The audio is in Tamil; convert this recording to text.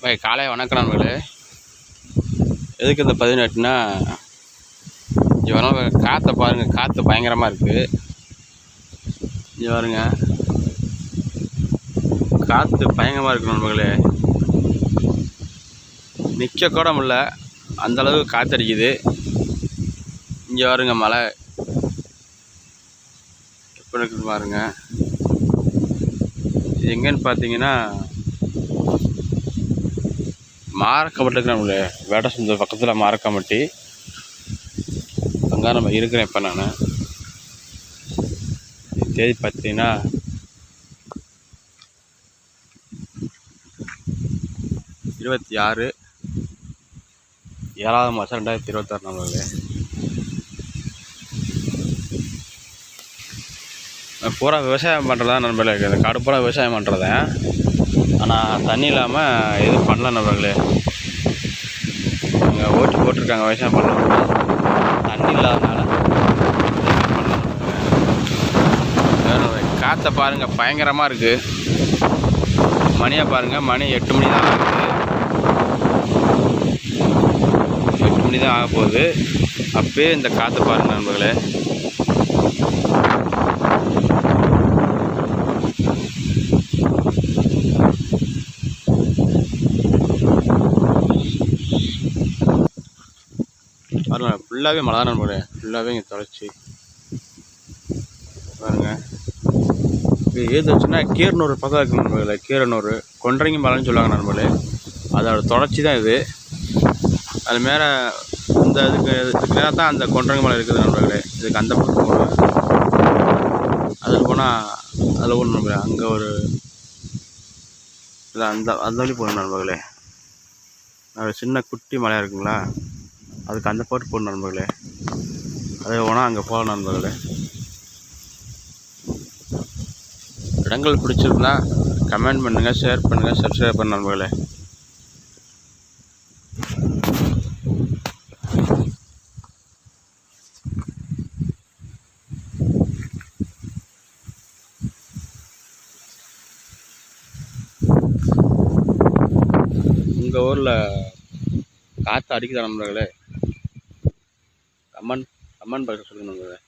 காலை வணக்கம் நண்பர்களே. எதுக்கு இந்த 18னா இங்கே வர காற்றை பாருங்கள். காற்று பயங்கரமாக இருக்குது. இங்கே பாருங்க, காற்று பயங்கரமாக இருக்குது நண்பர்களே. நிற்க கூட முடியல, அந்தளவுக்கு காற்று அடிக்குது. இங்கே பாருங்க, மழை எப்படி இருக்குன்னு பாருங்க. இது எங்கேன்னு பார்த்தீங்கன்னா மாரக்கம்பட்டி நம்மளே வேடசந்தூர் பக்கத்தில் மாரக்கம்பட்டி. அங்கே நம்ம இருக்கிறேன் இப்போ. நான் தேதி பார்த்தீங்கன்னா 26 7வது மாதம் 2026 நம்மளே. பூரா விவசாயம் பண்ணுறதா நண்பர்களே. இந்த காடு பூரா விவசாயம் பண்ணுறதேன். ஆனால் தண்ணி இல்லாமல் எதுவும் பண்ணல நண்பர்களே. அங்கே ஓட்டு போட்டிருக்காங்க விவசாயம் பண்ண, தண்ணி இல்லாதனால காற்றை பாருங்கள், பயங்கரமாக இருக்குது. மணியாக பாருங்கள், மணி 8 மணி தான் ஆகுது. 8 மணி தான் ஆக போகுது. அப்பயே இந்த காற்றை பாருங்கள் நண்பர்களே. பாருங்கள், ஃபுல்லாகவே மழை தான் நண்பர்களே. ஃபுல்லாகவே இங்கே தொலைச்சி பாருங்கள். இது ஏது வச்சுன்னா கீரனூர் பக்கம் இருக்குது நண்பர்களே. கீரனூர் கொன்றங்கி மலைன்னு சொல்லுவாங்க நண்பர்களே. அதோட தொடர்ச்சி தான் இது. அது மேலே இந்த இதுக்கு மேலே தான் அந்த கொன்றங்கி மலை இருக்குது நண்பர்களே. இதுக்கு அந்த பக்கம் போகணும். அதில் போனால் அதில் ஒன்று நண்பர்களே. அங்கே ஒரு இல்லை, அந்த வழி போகணும் நண்பர்களே. ஒரு சின்ன குட்டி மலையாக இருக்குங்களா, அதுக்கு அந்த பாட்டு போகணும் நண்பர்களே. அதே போனால் அங்கே போகலாம் நண்பர்களே. இடங்கள் பிடிச்சிருந்தா கமெண்ட் பண்ணுங்கள், ஷேர் பண்ணுங்கள், சப்ஸ்கிரைப் பண்ண நண்பர்களே. உங்கள் ஊரில் காற்று அடிக்குதா நண்பர்களே? கமெண்ட் பாக்ஸ் சொல்லுங்கள் நண்பர்களே.